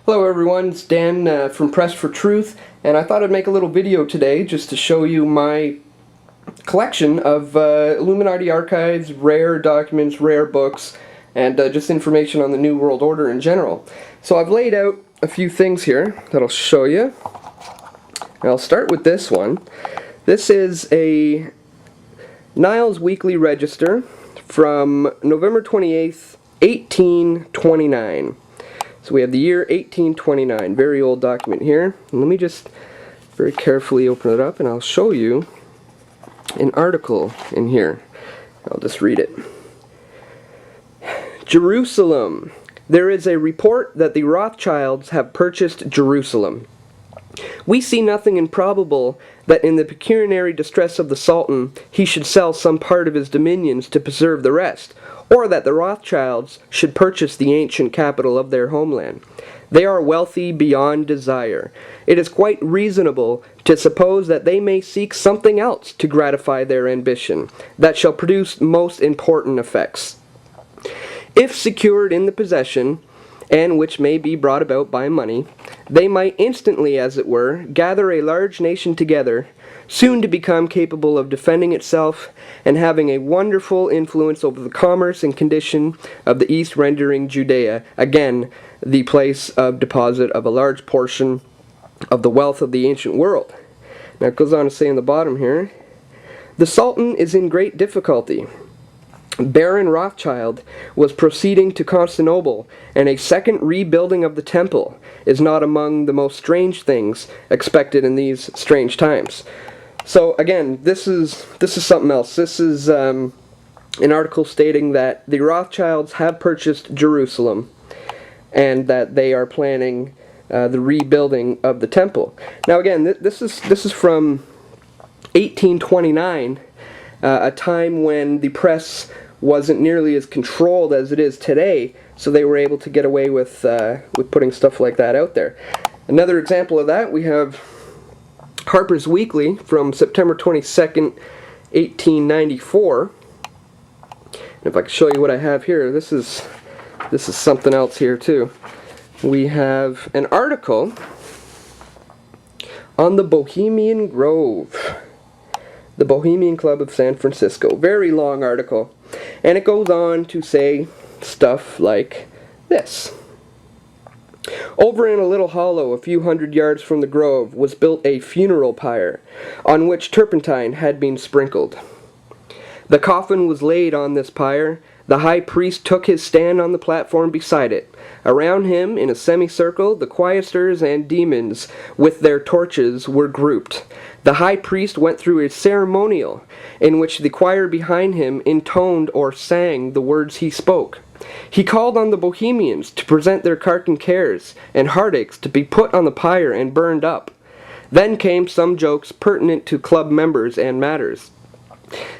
Hello everyone, it's Dan from Press for Truth, and I thought I'd make a little video today just to show you my collection of Illuminati archives, rare documents, rare books, and just information on the New World Order in general. So I've laid out a few things here that I'll show you. And I'll start with this one. This is a Niles Weekly Register from November 28th, 1829. So we have the year 1829, very old document here. And let me just very carefully open it up and I'll show you an article in here. I'll just read it. Jerusalem. There is a report that the Rothschilds have purchased Jerusalem. We see nothing improbable that in the pecuniary distress of the Sultan he should sell some part of his dominions to preserve the rest, or that the Rothschilds should purchase the ancient capital of their homeland. They are wealthy beyond desire. It is quite reasonable to suppose that they may seek something else to gratify their ambition, that shall produce most important effects. If secured in the possession, and which may be brought about by money, they might instantly, as it were, gather a large nation together, soon to become capable of defending itself, and having a wonderful influence over the commerce and condition of the East, rendering Judea, again, the place of deposit of a large portion of the wealth of the ancient world. Now it goes on to say in the bottom here, the Sultan is in great difficulty. Baron Rothschild was proceeding to Constantinople, and a second rebuilding of the temple is not among the most strange things expected in these strange times. So again, this is something else. This is an article stating that the Rothschilds have purchased Jerusalem, and that they are planning the rebuilding of the temple. Now again, this is from 1829, a time when the press wasn't nearly as controlled as it is today, so they were able to get away with putting stuff like that out there. Another example of that, we have Harper's Weekly from September 22nd, 1894. And if I can show you what I have here, this is something else here too. We have an article on the Bohemian Grove, the Bohemian Club of San Francisco. Very long article. And it goes on to say stuff like this. Over in a little hollow a few hundred yards from the grove was built a funeral pyre, on which turpentine had been sprinkled. The coffin was laid on this pyre. The high priest took his stand on the platform beside it. Around him, in a semicircle, the choristers and demons with their torches were grouped. The high priest went through a ceremonial in which the choir behind him intoned or sang the words he spoke. He called on the Bohemians to present their cark and cares and heartaches to be put on the pyre and burned up. Then came some jokes pertinent to club members and matters.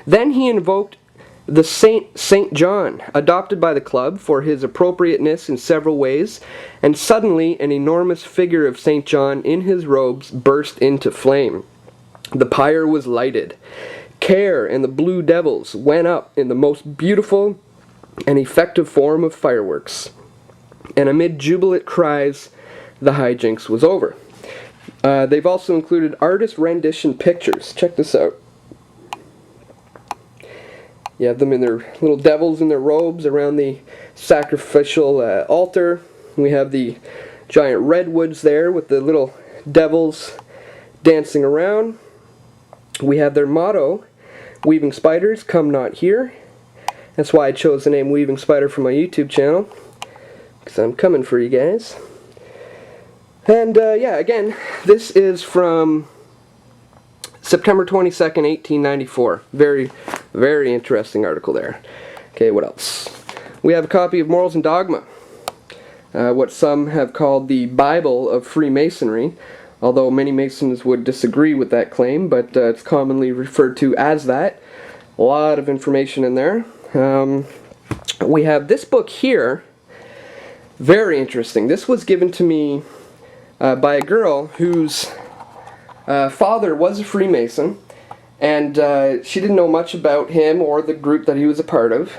Then he invoked the Saint John, adopted by the club for his appropriateness in several ways, and suddenly an enormous figure of Saint John in his robes burst into flame. The pyre was lighted. Care and the Blue Devils went up in the most beautiful and effective form of fireworks. And amid jubilant cries, the hijinks was over. They've also included artist rendition pictures. Check this out. You have them in their little devils in their robes around the sacrificial altar. We have the giant redwoods there with the little devils dancing around. We have their motto, Weaving Spiders, Come Not Here. That's why I chose the name Weaving Spider for my YouTube channel, because I'm coming for you guys. And yeah, again, this is from September 22nd, 1894. Very, very interesting article there. Okay, what else? We have a copy of Morals and Dogma, what some have called the Bible of Freemasonry, although many Masons would disagree with that claim, but it's commonly referred to as that. A lot of information in there. We have this book here, very interesting. This was given to me by a girl whose father was a Freemason, and she didn't know much about him or the group that he was a part of.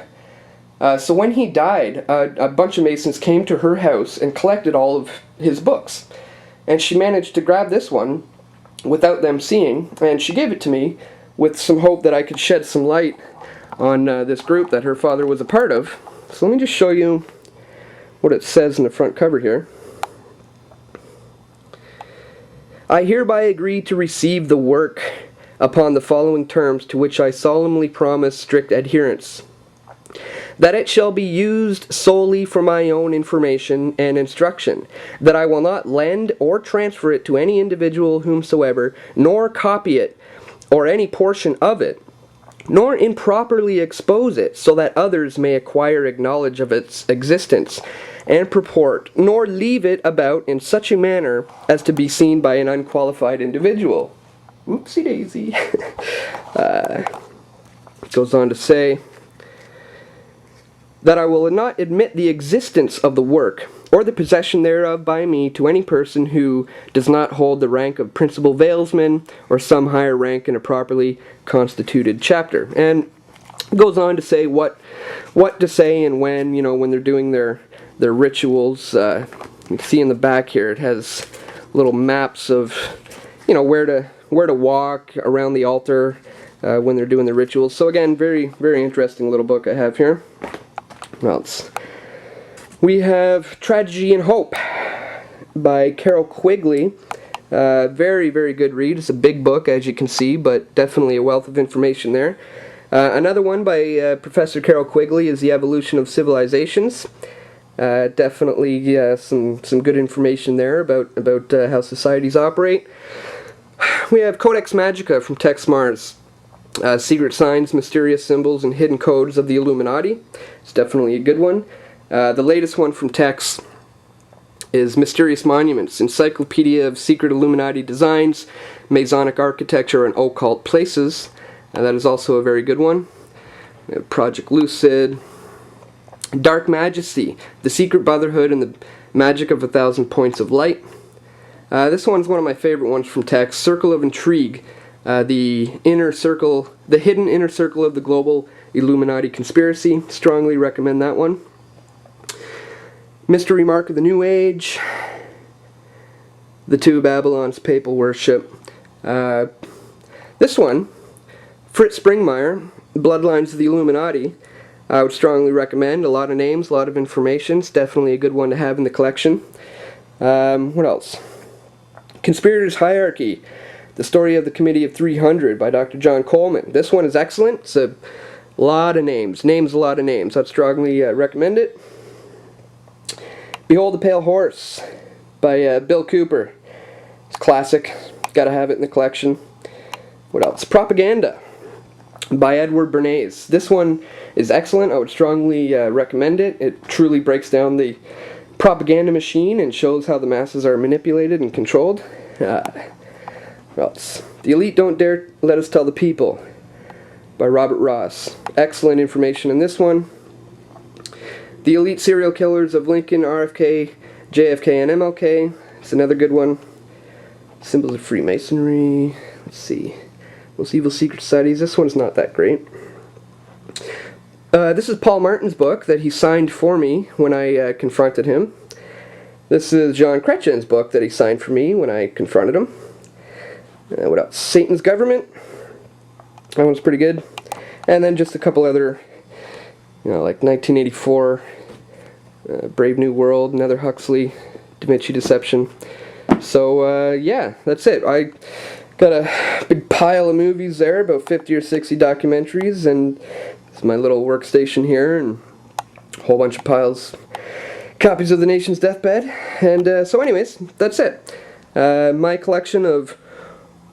So when he died, a bunch of Masons came to her house and collected all of his books. And she managed to grab this one without them seeing, and she gave it to me with some hope that I could shed some light on this group that her father was a part of. So let me just show you what it says in the front cover here. I hereby agree to receive the work upon the following terms, to which I solemnly promise strict adherence. That it shall be used solely for my own information and instruction, that I will not lend or transfer it to any individual whomsoever, nor copy it, or any portion of it, nor improperly expose it, so that others may acquire knowledge of its existence and purport, nor leave it about in such a manner as to be seen by an unqualified individual. Oopsie daisy. Goes on to say that I will not admit the existence of the work or the possession thereof by me to any person who does not hold the rank of principal valesman or some higher rank in a properly constituted chapter. And goes on to say what to say and when, when they're doing their rituals. You see in the back here it has little maps of where to walk around the altar when they're doing the rituals. So again, very, very interesting little book I have here. What else? We have Tragedy and Hope by Carol Quigley. Very, very good read. It's a big book, as you can see, but definitely a wealth of information there. Another one by Professor Carol Quigley is The Evolution of Civilizations. Definitely some good information there about how societies operate. We have Codex Magica from Tex Mars. Secret Signs, Mysterious Symbols, and Hidden Codes of the Illuminati. It's definitely a good one. The latest one from Tex is Mysterious Monuments, Encyclopedia of Secret Illuminati Designs, Masonic Architecture, and Occult Places. That is also a very good one. We have Project Lucid. Dark Majesty, The Secret Brotherhood and the Magic of 1,000 Points of Light. This one's one of my favorite ones from Tex, Circle of Intrigue. The hidden inner circle of the global Illuminati conspiracy. Strongly recommend that one. Mystery Mark of the New Age. The Two Babylons, Papal Worship. This one, Fritz Springmeier, Bloodlines of the Illuminati. I would strongly recommend. A lot of names, a lot of information. It's definitely a good one to have in the collection. What else? Conspirators' Hierarchy. The Story of the Committee of 300 by Dr. John Coleman. This one is excellent. It's a lot of names. A lot of names. I'd strongly recommend it. Behold the Pale Horse by Bill Cooper. It's classic. Gotta have it in the collection. What else? Propaganda by Edward Bernays. This one is excellent. I would strongly recommend it. It truly breaks down the propaganda machine and shows how the masses are manipulated and controlled. What else? The Elite Don't Dare Let Us Tell the People by Robert Ross. Excellent information in this one. The Elite Serial Killers of Lincoln, RFK, JFK, and MLK. It's another good one. Symbols of Freemasonry. Let's see. Most Evil Secret Societies. This one's not that great. This is Paul Martin's book that he signed for me when I confronted him. This is John Kretchen's book that he signed for me when I confronted him. What else? Satan's Government. That one's pretty good. And then just a couple other, like 1984, Brave New World, another Huxley, Da Vinci Deception. So, yeah, that's it. I got a big pile of movies there, about 50 or 60 documentaries, and it's my little workstation here, and a whole bunch of copies of The Nation's Deathbed. And so anyways, that's it. My collection of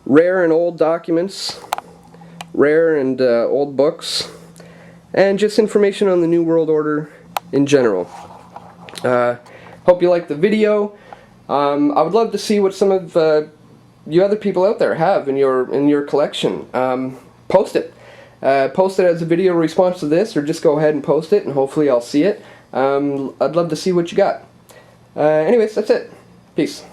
rare and old documents, rare and old books, and just information on the New World Order in general. Hope you liked the video. I would love to see what some of you other people out there have in your collection. Post it. Post it as a video response to this, or just go ahead and post it, and hopefully I'll see it. I'd love to see what you got. Anyways, that's it. Peace.